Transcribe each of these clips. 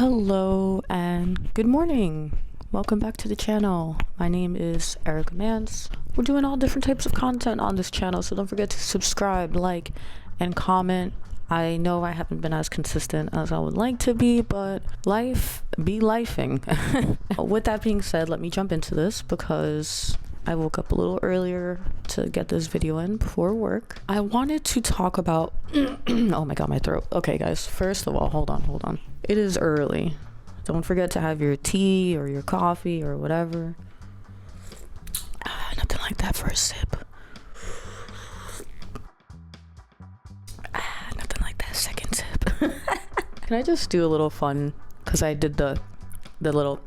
Hello and good morning. Welcome back to the channel. My name is Erica Mance. We're doing all different types of content on this channel, so don't forget to subscribe, like, and comment. I know I haven't been as consistent as I would like to be, but life be lifing. With that being said, let me jump into this because I woke up a little earlier to get this video in before work. I wanted to talk about oh my god, my throat. Okay guys, first of all, hold on. It is early. Don't forget to have your tea or your coffee or whatever. Nothing like that for a sip. Nothing like that second sip. Can I just do a little fun? Because I did the little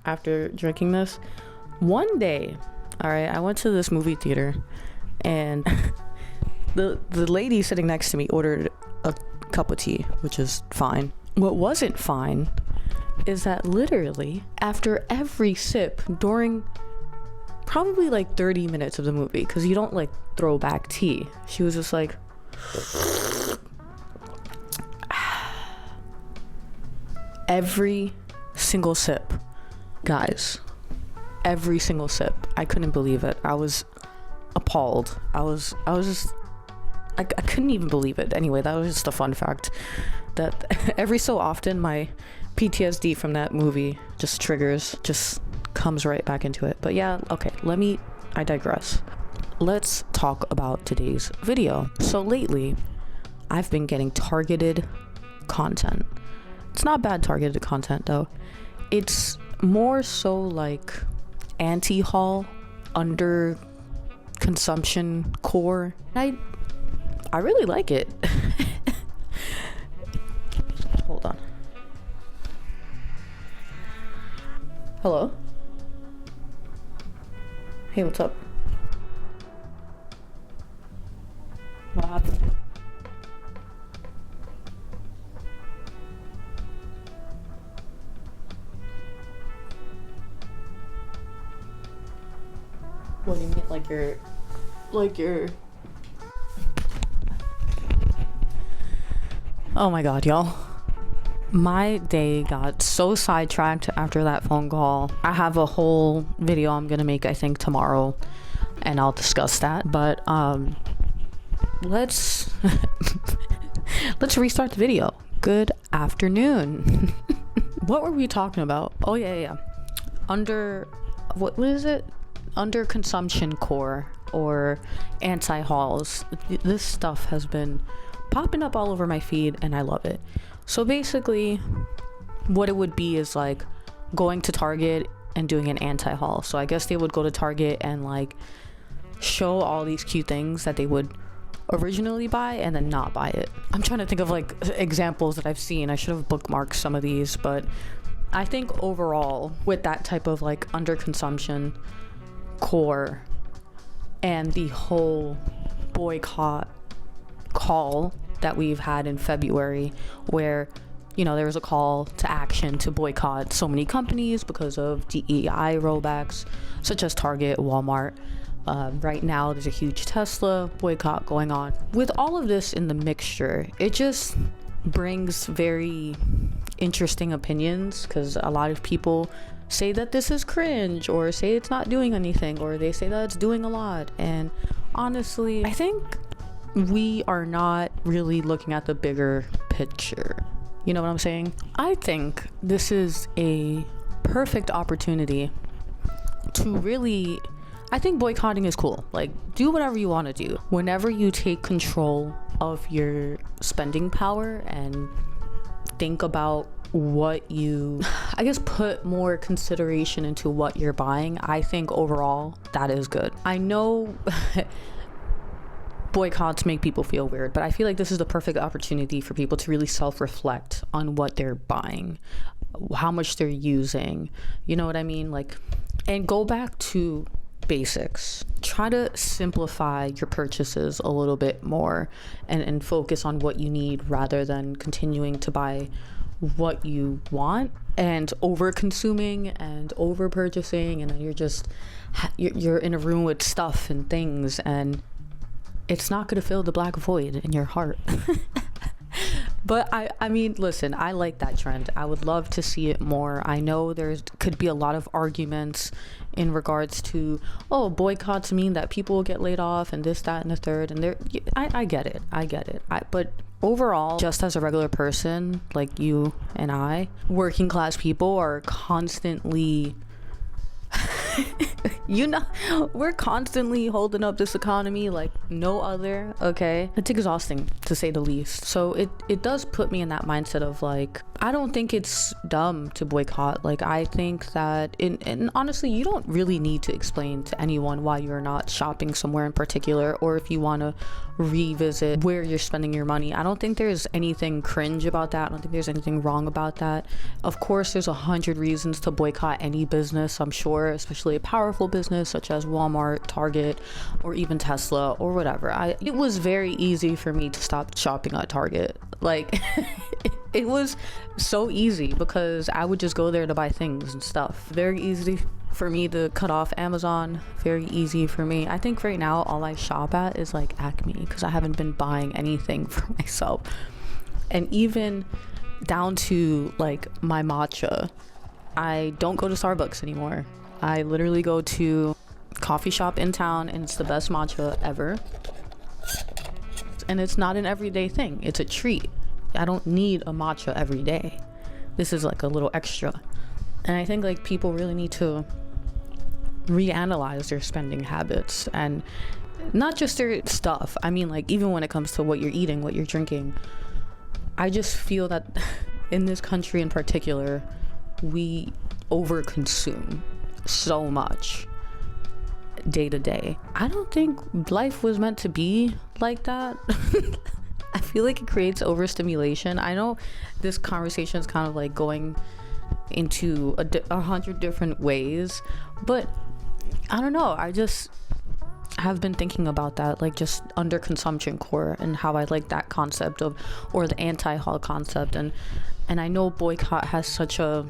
after drinking this. One day, all right, I went to this movie theater and the lady sitting next to me ordered a cup of tea, which is fine. What wasn't fine is that literally after every sip during probably like 30 minutes of the movie, because you don't like throw back tea, she was just like every single sip, guys, every single sip. I couldn't believe it. I was appalled. I couldn't even believe it. Anyway, that was just a fun fact that every so often my PTSD from that movie just comes right back into it. But yeah, okay, I digress. Let's talk about today's video. So lately, I've been getting targeted content. It's not bad targeted content though. It's more so like anti-haul, under consumption core. I really like it. Hold on. Hello? Hey, what's up? What happened? What do you mean, like your oh my god, y'all, my day got so sidetracked after that phone call. I have a whole video I'm gonna make, I think, tomorrow, and I'll discuss that. But let's restart the video. Good afternoon. What were we talking about? Oh yeah. What is it? Under consumption core or anti-hauls. This stuff has been popping up all over my feed and I love it. So basically what it would be is like going to Target and doing an anti-haul. So I guess they would go to Target and like show all these cute things that they would originally buy and then not buy it. I'm trying to think of like examples that I've seen. I should have bookmarked some of these, but I think overall with that type of like under consumption core and the whole boycott call that we've had in February, where there was a call to action to boycott so many companies because of DEI rollbacks, such as Target, Walmart. Right now there's a huge Tesla boycott going on. With all of this in the mixture, it just brings very interesting opinions, because a lot of people say that this is cringe or say it's not doing anything, or they say that it's doing a lot. And honestly, I think we are not really looking at the bigger picture. You know what I'm saying? I think this is a perfect opportunity to really, I think boycotting is cool. Like, do whatever you want to do. Whenever you take control of your spending power and think about what you, I guess, put more consideration into what you're buying, I think overall that is good. I know boycotts make people feel weird, but I feel like this is the perfect opportunity for people to really self-reflect on what they're buying, how much they're using, you know what I mean? Like, and go back to basics. Try to simplify your purchases a little bit more and focus on what you need rather than continuing to buy what you want and over consuming and over purchasing, and then you're in a room with stuff and things, and it's not going to fill the black void in your heart. But I mean, listen, I like that trend. I would love to see it more. I know there's could be a lot of arguments in regards to, oh, boycotts mean that people will get laid off and this, that, and the third. And I get it. But overall, just as a regular person like you and I, working class people are constantly we're constantly holding up this economy like no other. Okay, it's exhausting to say the least. So it does put me in that mindset of like, I don't think it's dumb to boycott. Like, I think that and honestly, you don't really need to explain to anyone why you're not shopping somewhere in particular, or if you want to revisit where you're spending your money. I don't think there's anything cringe about that. I don't think there's anything wrong about that. Of course, there's 100 reasons to boycott any business, I'm sure, especially a powerful business such as Walmart, Target, or even Tesla or whatever. It was very easy for me to stop shopping at Target. Like, it was so easy because I would just go there to buy things and stuff. Very easy for me to cut off Amazon. Very easy for me. I think right now all I shop at is like Acme, because I haven't been buying anything for myself. And even down to like my matcha, I don't go to Starbucks anymore. I literally go to a coffee shop in town, and it's the best matcha ever. And it's not an everyday thing. It's a treat. I don't need a matcha every day. This is like a little extra. And I think like people really need to reanalyze their spending habits, and not just their stuff. I mean, like, even when it comes to what you're eating, what you're drinking. I just feel that in this country in particular, we overconsume so much day to day. I don't think life was meant to be like that. I feel like it creates overstimulation. I know this conversation is kind of like going into 100 different ways, but I don't know. I just have been thinking about that, like just under consumption core, and how I like that concept of, or the anti-haul concept. And I know boycott has such a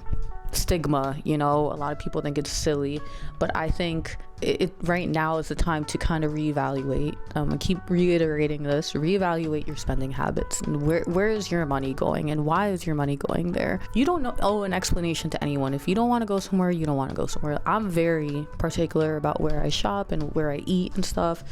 stigma, you know, a lot of people think it's silly, but I think it right now is the time to kind of reevaluate. I keep reiterating this: reevaluate your spending habits, and where is your money going, and why is your money going there. You don't owe an explanation to anyone. If you don't want to go somewhere, you don't want to go somewhere. I'm very particular about where I shop and where I eat and stuff,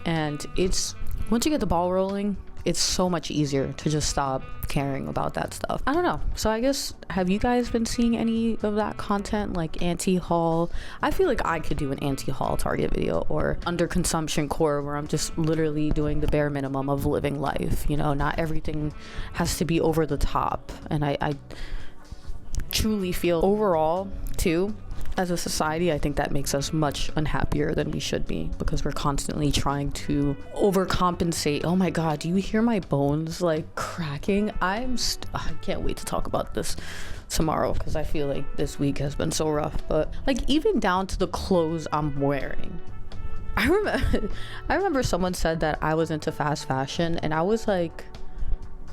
and it's, once you get the ball rolling, it's so much easier to just stop caring about that stuff. I don't know. So I guess, have you guys been seeing any of that content, like anti-haul? I feel like I could do an anti-haul Target video, or under consumption core, where I'm just literally doing the bare minimum of living life. You know, not everything has to be over the top. And I truly feel overall too, as a society, I think that makes us much unhappier than we should be, because we're constantly trying to overcompensate. Oh my god, do you hear my bones like cracking? I can't wait to talk about this tomorrow, because I feel like this week has been so rough. But like, even down to the clothes I'm wearing, I remember someone said that I was into fast fashion, and I was like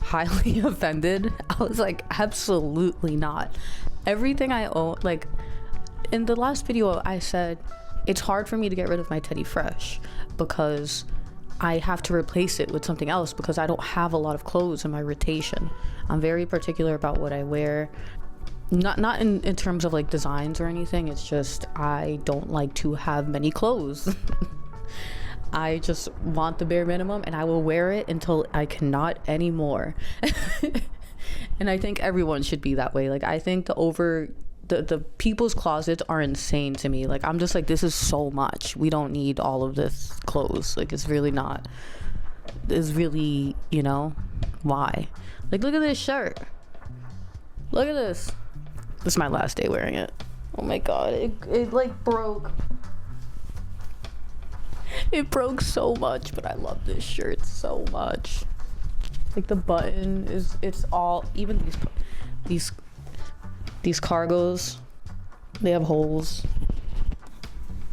highly offended. I was like, absolutely not. Everything I own, like, in the last video I said it's hard for me to get rid of my Teddy Fresh because I have to replace it with something else, because I don't have a lot of clothes in my rotation. I'm very particular about what I wear, not in terms of like designs or anything. It's just I don't like to have many clothes. I just want the bare minimum, and I will wear it until I cannot anymore. And I think everyone should be that way. Like, I think the people's closets are insane to me. Like, I'm just like, this is so much. We don't need all of this clothes. Like, it's really, you know, why? Like, look at this shirt. Look at this. This is my last day wearing it. Oh my god, it like broke. It broke so much, but I love this shirt so much. Like, the button is, it's all, even these cargos, they have holes.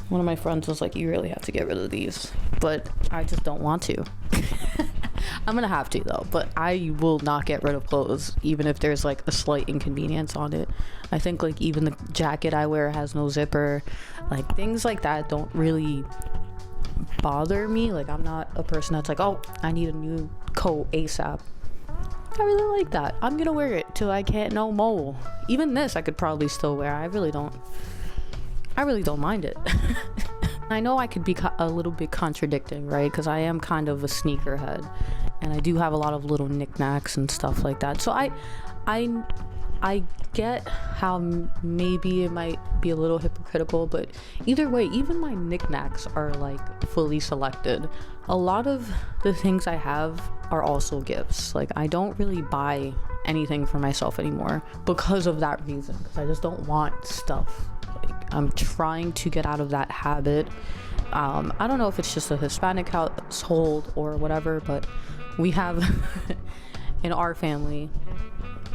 One of my friends was like, you really have to get rid of these, but I just don't want to. I'm gonna have to though, but I will not get rid of clothes even if there's like a slight inconvenience on it. I think like even the jacket I wear has no zipper. Like, things like that don't really bother me. Like, I'm not a person that's like, oh, I need a new coat ASAP. I really like that. I'm gonna wear it till I can't no more. Even this I could probably still wear. I really don't mind it. I know I could be a little bit contradicting, right? Because I am kind of a sneakerhead, and I do have a lot of little knickknacks and stuff like that. So I get how maybe it might be a little hypocritical, but either way, even my knickknacks are like fully selected. A lot of the things I have are also gifts. Like, I don't really buy anything for myself anymore because of that reason, because I just don't want stuff. Like, I'm trying to get out of that habit. I don't know if it's just a Hispanic household or whatever, but we have in our family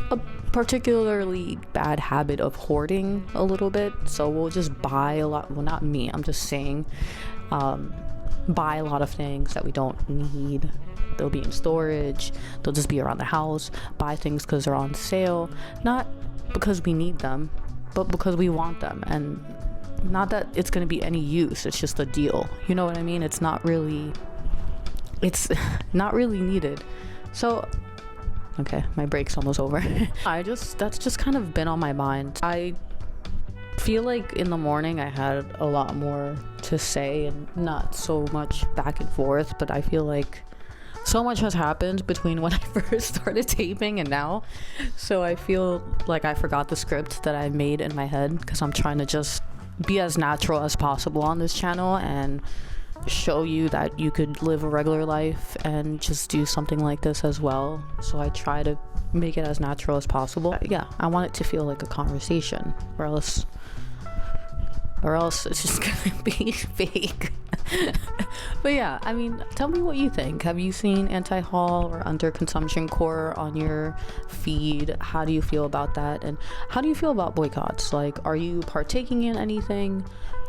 a particularly bad habit of hoarding a little bit. So we'll just buy a lot. Well, not me, I'm just saying, buy a lot of things that we don't need. They'll be in storage, they'll just be around the house. Buy things because they're on sale, not because we need them, but because we want them. And not that it's going to be any use, it's just a deal, you know what I mean? It's not really needed. So okay, my break's almost over. That's just kind of been on my mind. I feel like in the morning I had a lot more to say and not so much back and forth, but I feel like so much has happened between when I first started taping and now. So I feel like I forgot the script that I made in my head, because I'm trying to just be as natural as possible on this channel and show you that you could live a regular life and just do something like this as well. So I try to make it as natural as possible. Yeah, I want it to feel like a conversation, or else it's just gonna be fake. But yeah, I mean, tell me what you think. Have you seen anti-haul or under consumption core on your feed? How do you feel about that? And how do you feel about boycotts? Like, are you partaking in anything?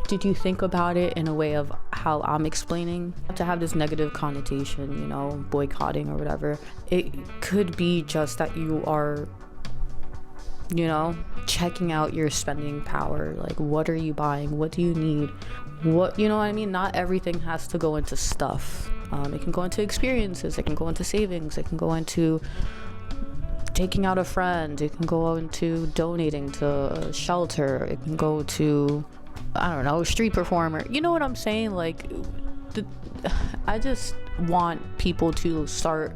Did you think about it in a way of how I'm explaining? To have this negative connotation, you know, boycotting or whatever, it could be just that you are, you know, checking out your spending power. Like, what are you buying? What do you need? What, you know what I mean? Not everything has to go into stuff. It can go into experiences, it can go into savings, it can go into taking out a friend, it can go into donating to a shelter, it can go to, I don't know, street performer. You know what I'm saying? Like, I just want people to start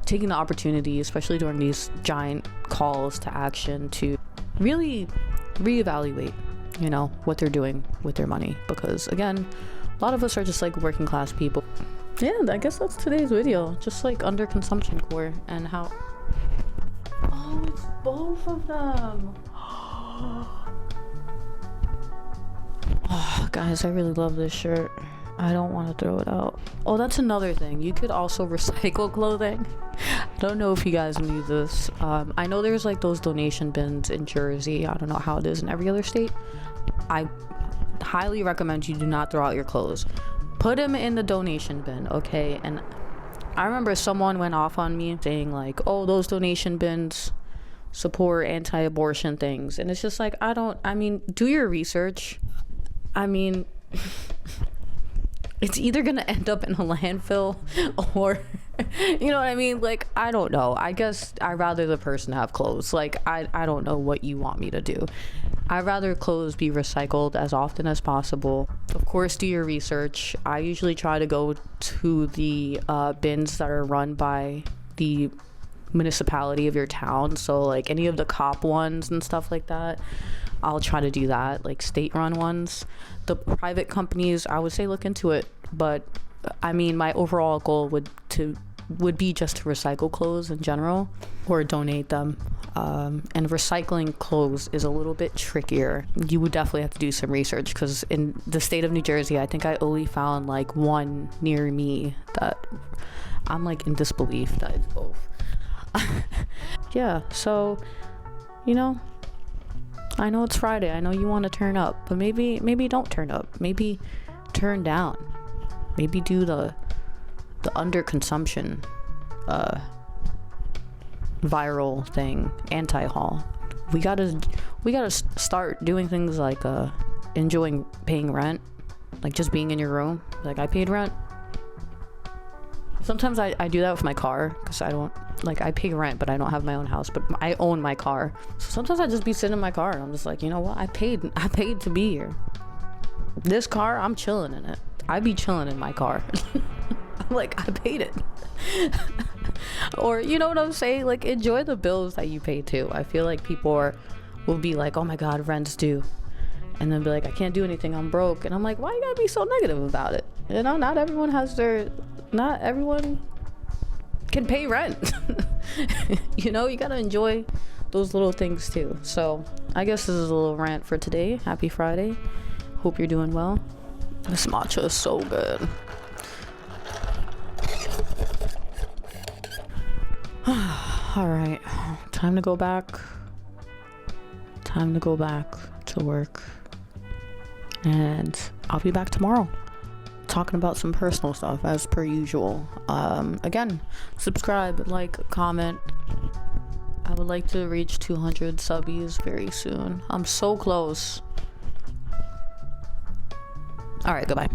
taking the opportunity, especially during these giant calls to action, to really reevaluate, you know, what they're doing with their money. Because again, a lot of us are just like working class people. Yeah, I guess that's today's video. Just like under consumption core and how, oh, it's both of them. Oh, guys, I really love this shirt. I don't want to throw it out. Oh, that's another thing. You could also recycle clothing. I don't know if you guys knew this. I know there's like those donation bins in Jersey. I don't know how it is in every other state. I highly recommend you do not throw out your clothes. Put them in the donation bin, okay? And I remember someone went off on me saying like, oh, those donation bins support anti-abortion things. And it's just like, I mean, do your research. I mean, it's either gonna end up in a landfill or, you know what I mean? Like, I don't know. I guess I'd rather the person have clothes. Like, I don't know what you want me to do. I'd rather clothes be recycled as often as possible. Of course, do your research. I usually try to go to the bins that are run by the municipality of your town. So like any of the COP ones and stuff like that, I'll try to do that, like state-run ones. The private companies, I would say look into it, but I mean, my overall goal would be just to recycle clothes in general or donate them. And recycling clothes is a little bit trickier. You would definitely have to do some research, because in the state of New Jersey, I think I only found like one near me that I'm like in disbelief that it's both. Yeah, so, you know, I know it's Friday. I know you want to turn up, but maybe don't turn up. Maybe turn down. Maybe do the underconsumption viral thing, anti-haul. We gotta start doing things like enjoying paying rent, like just being in your room. Like, I paid rent. Sometimes I do that with my car because I don't, like, I pay rent, but I don't have my own house, but I own my car. So sometimes I just be sitting in my car and I'm just like, you know what? I paid to be here. This car, I'm chilling in it. I be chilling in my car. I'm like, I paid it. Or, you know what I'm saying? Like, enjoy the bills that you pay too. I feel like people will be like, oh my God, rent's due. And then be like, I can't do anything, I'm broke. And I'm like, why you gotta be so negative about it? You know, not everyone can pay rent. You know, you gotta enjoy those little things too. So I guess this is a little rant for today. Happy Friday. Hope you're doing well. This matcha is so good. All right, time to go back to work, and I'll be back tomorrow talking about some personal stuff as per usual. Again, subscribe, like, comment. I would like to reach 200 subbies very soon. I'm so close. All right, goodbye.